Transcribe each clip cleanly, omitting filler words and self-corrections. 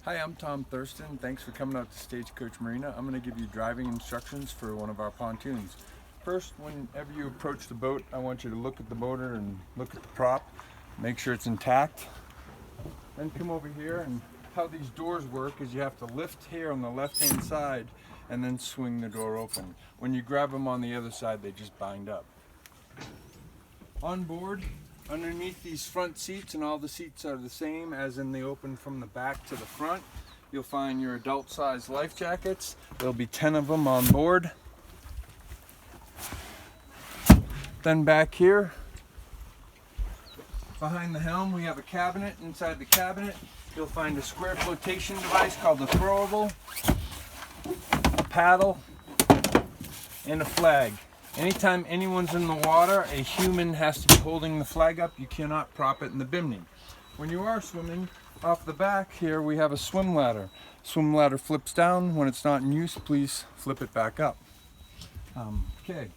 Hi, I'm Tom Thurston. Thanks for coming out to Stagecoach Marina. I'm going to give you driving instructions for one of our pontoons. First, whenever you approach the boat, I want you to look at the motor and look at the prop. Make sure it's intact. Then come over here, and how these doors work is you have to lift here on the left-hand side and then swing the door open. When you grab them on the other side, they just bind up. On board, underneath these front seats, and all the seats are the same as in they open from the back to the front, you'll find your adult size life jackets. There'll be 10 of them on board. Then back here, behind the helm, we have a cabinet. Inside the cabinet, you'll find a square flotation device called a throwable, a paddle, and a flag. Anytime anyone's in the water, a human has to be holding the flag up. You cannot prop it in the bimini. When you are swimming, off the back here we have a swim ladder. Swim ladder flips down. When it's not in use, please flip it back up. Okay.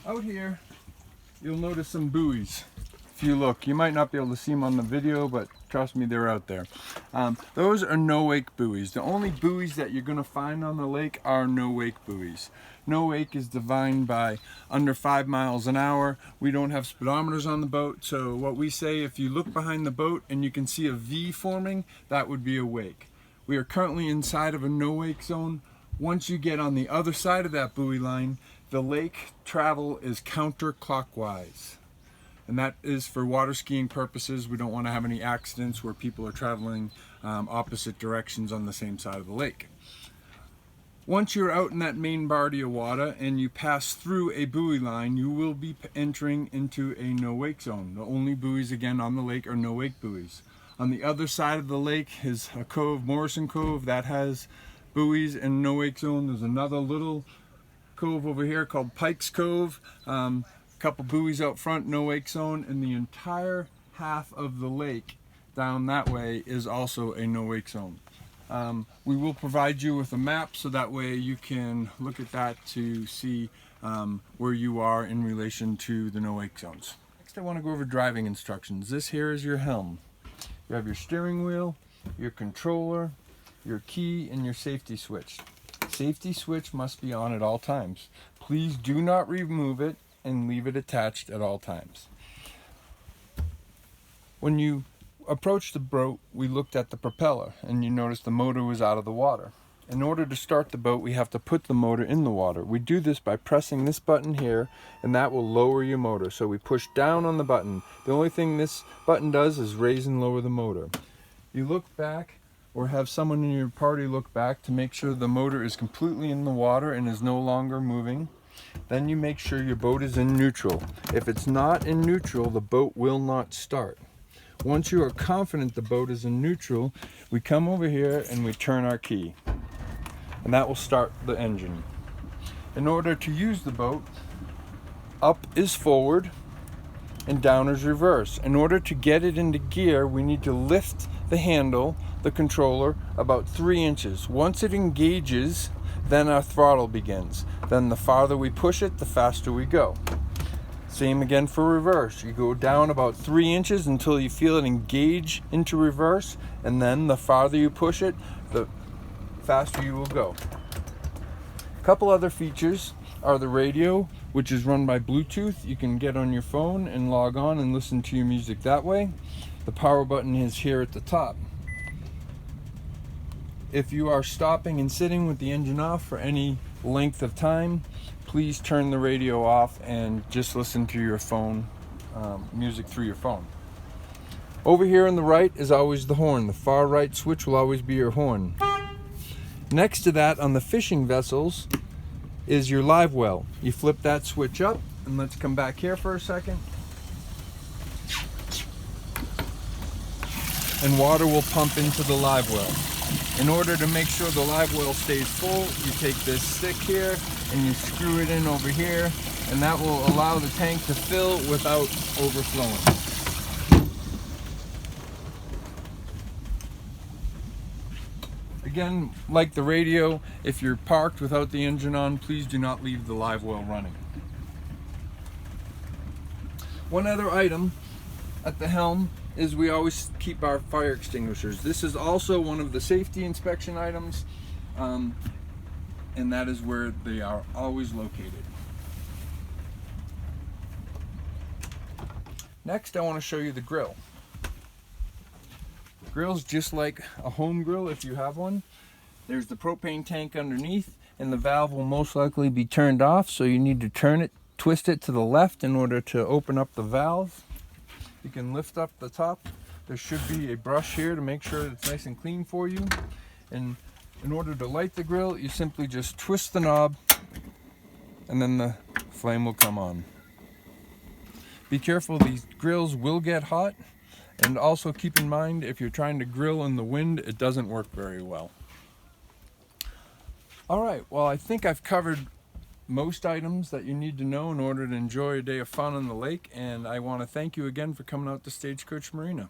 Out here, you'll notice some buoys. If you look, you might not be able to see them on the video, but trust me, they're out there. Those are no-wake buoys. The only buoys that you're going to find on the lake are no-wake buoys. No-wake is defined by under 5 miles an hour. We don't have speedometers on the boat, so what we say, if you look behind the boat and you can see a V forming, that would be a wake. We are currently inside of a no-wake zone. Once you get on the other side of that buoy line, the lake travel is counterclockwise. And that is for water skiing purposes. We don't want to have any accidents where people are traveling opposite directions on the same side of the lake. Once you're out in that main body of water and you pass through a buoy line, you will be entering into a no-wake zone. The only buoys again on the lake are no-wake buoys. On the other side of the lake is a cove, Morrison Cove, that has buoys and no-wake zone. There's another little cove over here called Pikes Cove. Couple buoys out front, no wake zone, and the entire half of the lake down that way is also a no wake zone. We will provide you with a map so that way you can look at that to see where you are in relation to the no wake zones. Next, I want to go over driving instructions. This here is your helm. You have your steering wheel, your controller, your key, and your safety switch. Safety switch must be on at all times. Please do not remove it and leave it attached at all times. When you approached the boat, we looked at the propeller and you noticed the motor was out of the water. In order to start the boat, we have to put the motor in the water. We do this by pressing this button here, and that will lower your motor. So we push down on the button. The only thing this button does is raise and lower the motor. You look back, or have someone in your party look back to make sure the motor is completely in the water and is no longer moving. Then you make sure your boat is in neutral. If it's not in neutral, the boat will not start. Once you are confident the boat is in neutral, we come over here and we turn our key. And that will start the engine. In order to use the boat, up is forward and down is reverse. In order to get it into gear, we need to lift the handle, the controller, about 3 inches. Once it engages, then our throttle begins. Then the farther we push it, the faster we go. Same again for reverse. You go down about 3 inches until you feel it engage into reverse, and then the farther you push it, the faster you will go. A couple other features are the radio, which is run by Bluetooth. You can get on your phone and log on and listen to your music that way. The power button is here at the top. If you are stopping and sitting with the engine off for any length of time, please turn the radio off and just listen to your phone, music through your phone. Over here on the right is always the horn. The far right switch will always be your horn. Next to that on the fishing vessels is your live well. You flip that switch up, and let's come back here for a second. And water will pump into the live well. In order to make sure the live well stays full, you take this stick here and you screw it in over here, and that will allow the tank to fill without overflowing. Again, like the radio, if you're parked without the engine on, please do not leave the live well running. One other item at the helm is we always keep our fire extinguishers. This is also one of the safety inspection items, and that is where they are always located. Next, I want to show you the grill. The grill's just like a home grill if you have one. There's the propane tank underneath, and the valve will most likely be turned off, so you need to turn it, twist it to the left in order to open up the valve. You can lift up the top. There should be a brush here to make sure it's nice and clean for you. And in order to light the grill, you simply just twist the knob and then the flame will come on. Be careful, these grills will get hot, and also keep in mind if you're trying to grill in the wind, it doesn't work very well. Alright, well, I think I've covered most items that you need to know in order to enjoy a day of fun on the lake, and I want to thank you again for coming out to Stagecoach Marina.